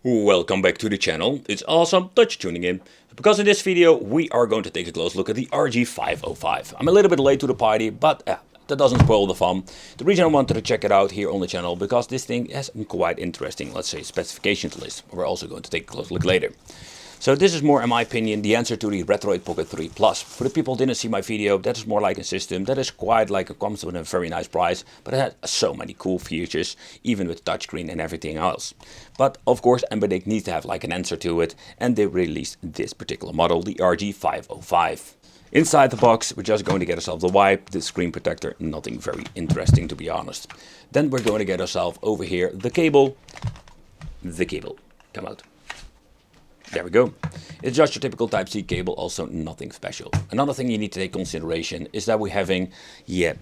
Welcome back to the channel. It's awesome that you're tuning in, because in this video we are going to take a close look at the RG505. I'm a little bit late to the party, but that doesn't spoil the fun. The reason I wanted to check it out here on the channel, because this thing has a quite interesting, let's say, specifications list. We're also going to take a close look later. So this is more, in my opinion, the answer to the Retroid Pocket 3 Plus. For the people who didn't see my video, that is more like a system that is quite like it comes with a very nice price, but it has so many cool features, even with touchscreen and everything else. But of course, Anbenic needs to have like an answer to it, and they released this particular model, the RG505. Inside the box, we're just going to get ourselves the wipe, the screen protector, nothing very interesting to be honest. Then we're going to get ourselves over here the cable. Come out. There we go. It's just your typical Type-C cable, also nothing special. Another thing you need to take consideration is that we're having,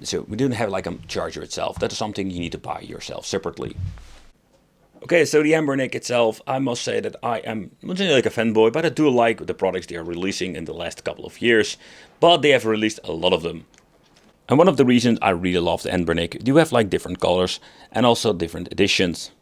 so we don't have like a charger itself. That is something you need to buy yourself separately. Okay, so the Anbernic itself, I must say that I am not really like a fanboy, but I do like the products they are releasing in the last couple of years. But they have released a lot of them. And one of the reasons I really love the Anbernic, you have like different colors and also different editions.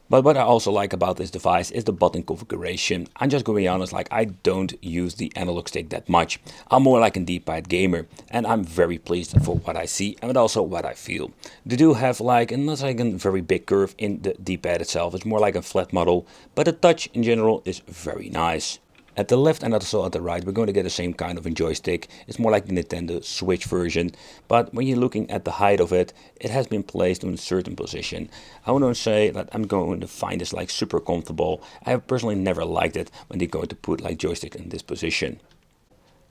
But what I also like about this device is the button configuration. I'm just going to be honest, like I don't use the analog stick that much. I'm more like a D-pad gamer, and I'm very pleased for what I see and also what I feel. They do have like not like a very big curve in the D-pad itself. It's more like a flat model, but the touch in general is very nice. At the left and also at the right, we're going to get the same kind of a joystick. It's more like the Nintendo Switch version, but when you're looking at the height of it, it has been placed in a certain position. I want to say that I'm going to find this like super comfortable. I have personally never liked it when they're going to put like joystick in this position.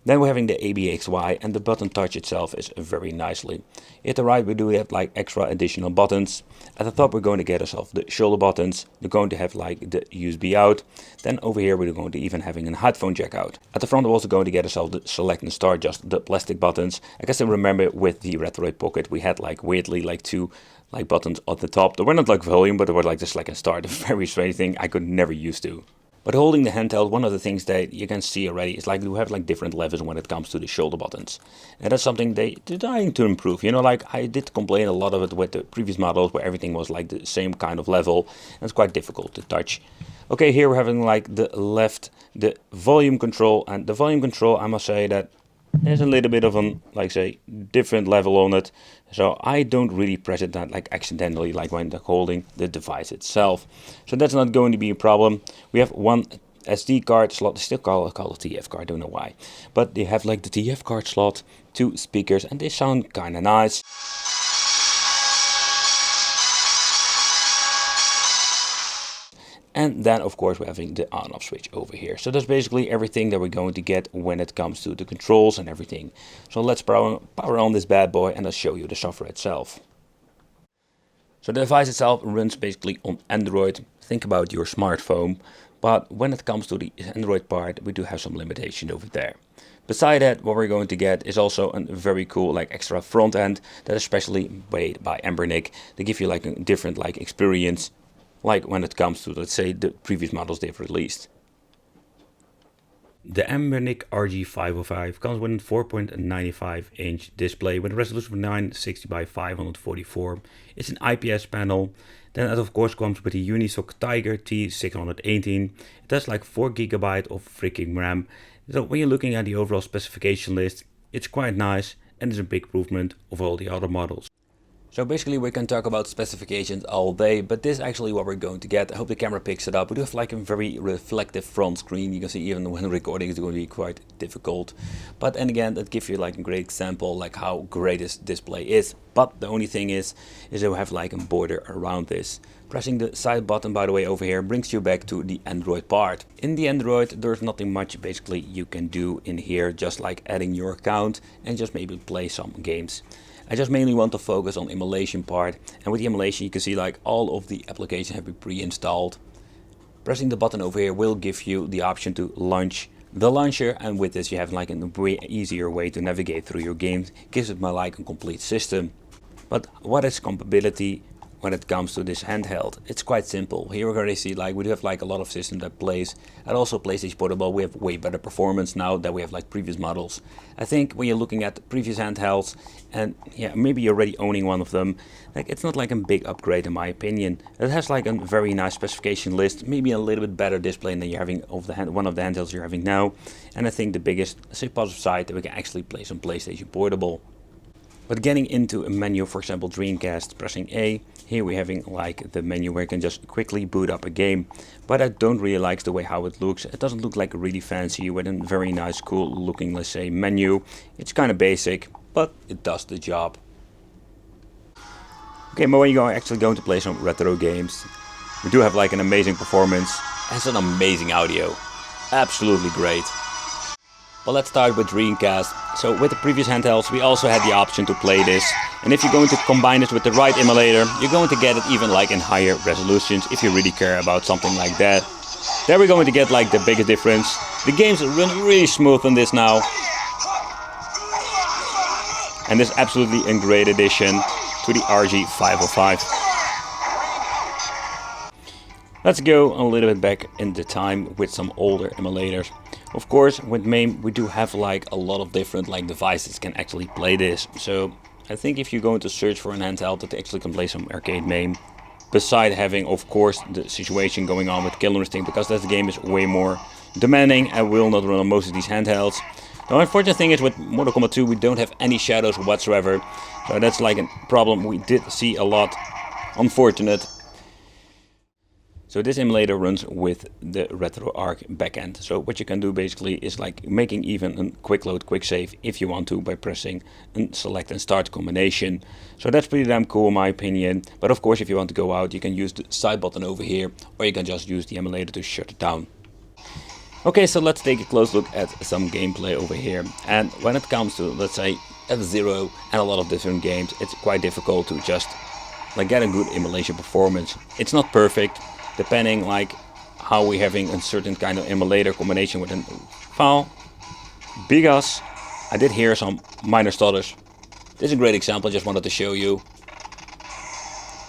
Then we're having the ABXY, and the button touch itself is very nicely. At the right we do have like extra additional buttons. At the top we're going to get ourselves the shoulder buttons. They're going to have like the USB out. Then over here we're going to even having a headphone jack out. At the front we're also going to get ourselves the select and start, just the plastic buttons. I guess I remember with the Retroid Pocket we had like weirdly like two like buttons at the top. They were not like volume, but they were like the select and start. A very strange thing I could never used to. But holding the handheld, one of the things that you can see already is like you have like different levels when it comes to the shoulder buttons. And that's something they're trying to improve. You know, like I did complain a lot of it with the previous models where everything was like the same kind of level. And it's quite difficult to touch. Okay, here we're having like the left, the volume control. And the volume control, I must say that there's a little bit of an, like say, different level on it. So I don't really press it that like accidentally, like when holding the device itself. So that's not going to be a problem. We have one SD card slot. They still call it TF card, I don't know why. But they have like the TF card slot, two speakers, and they sound kind of nice. And then of course we're having the on-off switch over here. So that's basically everything that we're going to get when it comes to the controls and everything. So let's power on this bad boy and I'll show you the software itself. So the device itself runs basically on Android. Think about your smartphone. But when it comes to the Android part, we do have some limitation over there. Beside that, what we're going to get is also a very cool like extra front end that is specially made by Anbernic. They give you like a different like experience, like when it comes to, let's say, the previous models they've released. The Anbenic RG505 comes with a 4.95 inch display with a resolution of 960 by 544. It's an IPS panel. Then it of course comes with a Unisoc Tiger T618. It has like 4 GB of freaking RAM. So when you're looking at the overall specification list, it's quite nice and it's a big improvement of all the other models. So basically we can talk about specifications all day, but this is actually what we're going to get. I hope the camera picks it up. We do have like a very reflective front screen. You can see even when recording it's going to be quite difficult. But and again, that gives you like a great example like how great this display is. But the only thing is that we have like a border around this. Pressing the side button, by the way, over here brings you back to the Android part. In the Android, there's nothing much basically you can do in here, just like adding your account and just maybe play some games. I just mainly want to focus on emulation part, and with the emulation you can see like all of the applications have been pre-installed. Pressing the button over here will give you the option to launch the launcher, and with this you have like a way easier way to navigate through your games. Gives it like a complete system. But what is compatibility? when it comes to this handheld. It's quite simple. Here we're going to see like we do have like a lot of systems that plays, and also PlayStation Portable. We have way better performance now than we have like previous models. I think when you're looking at the previous handhelds, and yeah, maybe you're already owning one of them, like it's not like a big upgrade in my opinion. It has like a very nice specification list, maybe a little bit better display than you're having of the one of the handhelds you're having now, and I think the biggest, say, positive side that we can actually play some PlayStation Portable. But getting into a menu, for example Dreamcast, pressing A, here we're having like the menu where you can just quickly boot up a game. But I don't really like the way how it looks. It doesn't look like really fancy with a very nice, cool looking, let's say, menu. It's kind of basic, but it does the job. Okay, but when you're actually going to play some retro games, we do have like an amazing performance. It has an amazing audio. Absolutely great. But let's start with Dreamcast. So with the previous handhelds we also had the option to play this, and if you're going to combine it with the right emulator, you're going to get it even like in higher resolutions if you really care about something like that. There we're going to get like the biggest difference. The games run really smooth on this now. And this is absolutely a great addition to the RG505. Let's go a little bit back in the time with some older emulators. Of course, with MAME we do have like a lot of different like devices can actually play this. So I think if you're going to search for an handheld that actually can play some arcade MAME, beside having of course the situation going on with Killer Instinct, because that game is way more demanding and will not run on most of these handhelds. The unfortunate thing is with Mortal Kombat 2 we don't have any shadows whatsoever. So that's like a problem we did see a lot. Unfortunate. So this emulator runs with the RetroArch backend. So what you can do basically is like making even a quick load, quick save if you want to by pressing and select and start combination. So that's pretty damn cool in my opinion. But of course if you want to go out you can use the side button over here, or you can just use the emulator to shut it down. Okay, so let's take a close look at some gameplay over here. And when it comes to, let's say, F-Zero and a lot of different games, it's quite difficult to just like get a good emulation performance. It's not perfect, depending like how we're having a certain kind of emulator combination with a file, because I did hear some minor stutters. This is a great example, I just wanted to show you.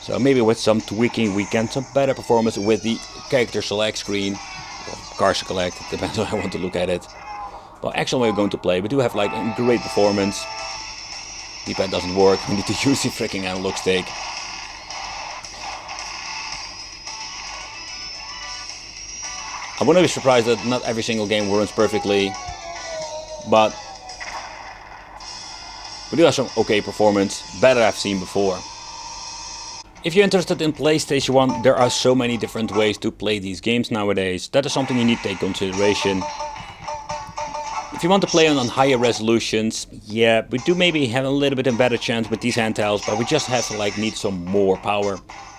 So maybe with some tweaking we can some better performance with the character select screen, or car select, depends on how I want to look at it. Well, actually we're going to play, we do have like a great performance. D-pad doesn't work, we need to use the freaking analog stick. I wouldn't be surprised that not every single game runs perfectly, but we do have some okay performance, better I've seen before. If you're interested in PlayStation 1, there are so many different ways to play these games nowadays. That is something you need to take consideration. If you want to play on higher resolutions, yeah, we do maybe have a little bit of a better chance with these handhelds, but we just have to like need some more power.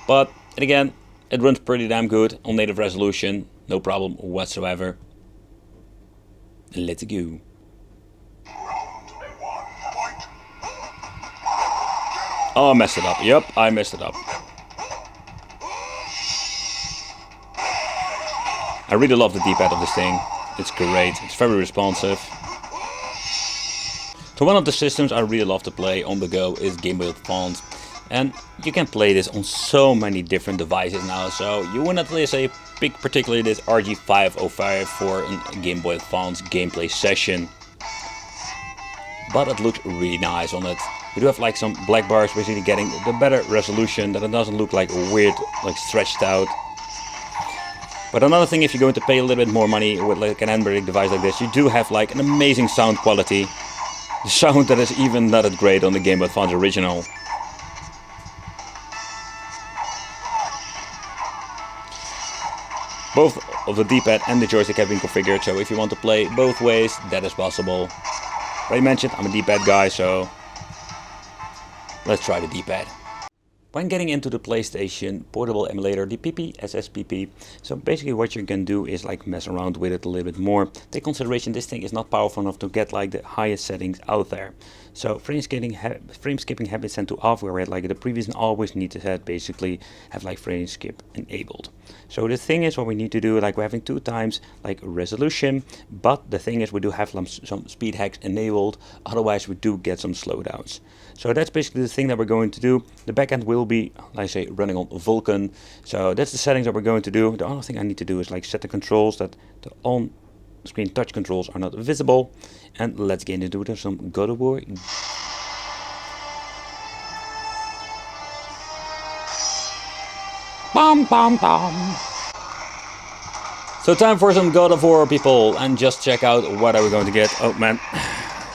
But again, it runs pretty damn good on native resolution. No problem whatsoever. Let's go. Oh, I messed it up. Yep, I messed it up. I really love the D-pad of this thing. It's great. It's very responsive. So one of the systems I really love to play on the go is Game Boy Advance. And you can play this on so many different devices now, so you would not really say pick particularly this RG505 for a Game Boy Advance gameplay session. But it looks really nice on it. We do have like some black bars, basically getting the better resolution, that it doesn't look like weird, like stretched out. But another thing, if you're going to pay a little bit more money with like an Anbenic device like this, you do have like an amazing sound quality. The sound that is even not that great on the Game Boy Advance original. Both of the D-pad and the joystick have been configured, so if you want to play both ways, that is possible. Already mentioned, I'm a D-pad guy, so let's try the D-pad. When getting into the PlayStation Portable emulator, the PPSSPP, so basically what you can do is like mess around with it a little bit more. Take consideration this thing is not powerful enough to get like the highest settings out there. So frame skipping have been set to off, where like the previous always need to set basically have like frame skip enabled. So the thing is what we need to do, like we're having 2 times like resolution, but the thing is we do have some speed hacks enabled, otherwise we do get some slowdowns. So that's basically the thing that we're going to do. The backend will will be, like I say, running on Vulkan. So that's the settings that we're going to do. The only thing I need to do is like set the controls that the on-screen touch controls are not visible. And let's get into some God of War. Bam, bam, bam. So time for some God of War, people, and just check out what are we going to get. Oh man,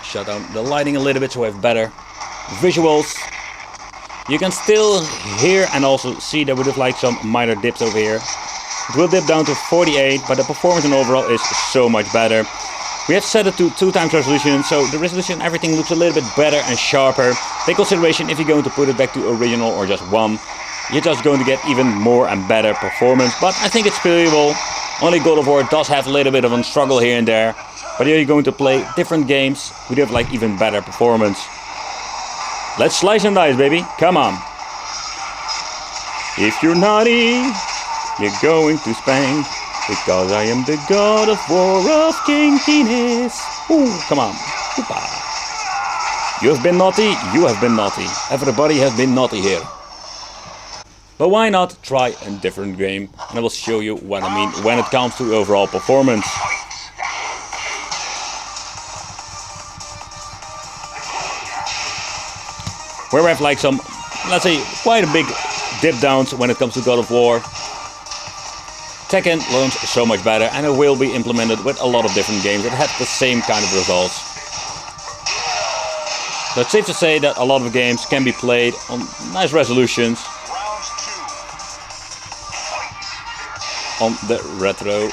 shut down the lighting a little bit so we have better visuals. You can still hear and also see that we have like some minor dips over here. It will dip down to 48, but the performance and overall is so much better. We have set it to 2x resolution, so the resolution, everything looks a little bit better and sharper. Take consideration if you're going to put it back to original or just 1. You're just going to get even more and better performance, but I think it's playable. Only God of War does have a little bit of a struggle here and there, but here you're going to play different games, we have like even better performance. Let's slice and dice, baby, come on. If you're naughty, you're going to spank, because I am the God of War of kinkiness. Ooh, come on. Hoopa. You have been naughty, you have been naughty. Everybody has been naughty here. But why not try a different game? And I will show you what I mean when it comes to overall performance. Where we have like some, let's say, quite a big dip downs when it comes to God of War. Tekken learns so much better, and it will be implemented with a lot of different games that have the same kind of results. So it's safe to say that a lot of games can be played on nice resolutions on the retro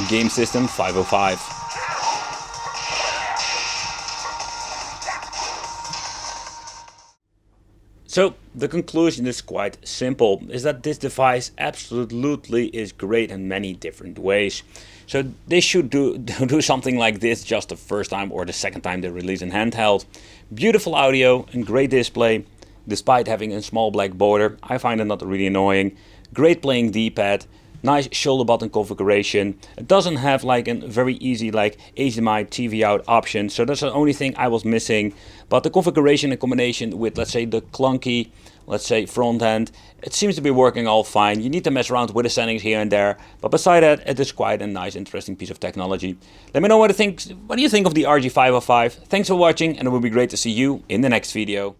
game system 505. So the conclusion is quite simple, is that this device absolutely is great in many different ways. So they should do something like this just the first time or the second time they release in handheld. Beautiful audio and great display, despite having a small black border. I find it not really annoying. Great playing D-pad. Nice shoulder button configuration. It doesn't have like a very easy like HDMI TV out option, so that's the only thing I was missing. But the configuration in combination with, let's say, the clunky, let's say, front end, it seems to be working all fine. You need to mess around with the settings here and there, but beside that, it is quite a nice, interesting piece of technology. Let me know what you think of the RG505. Thanks for watching, and it will be great to see you in the next video.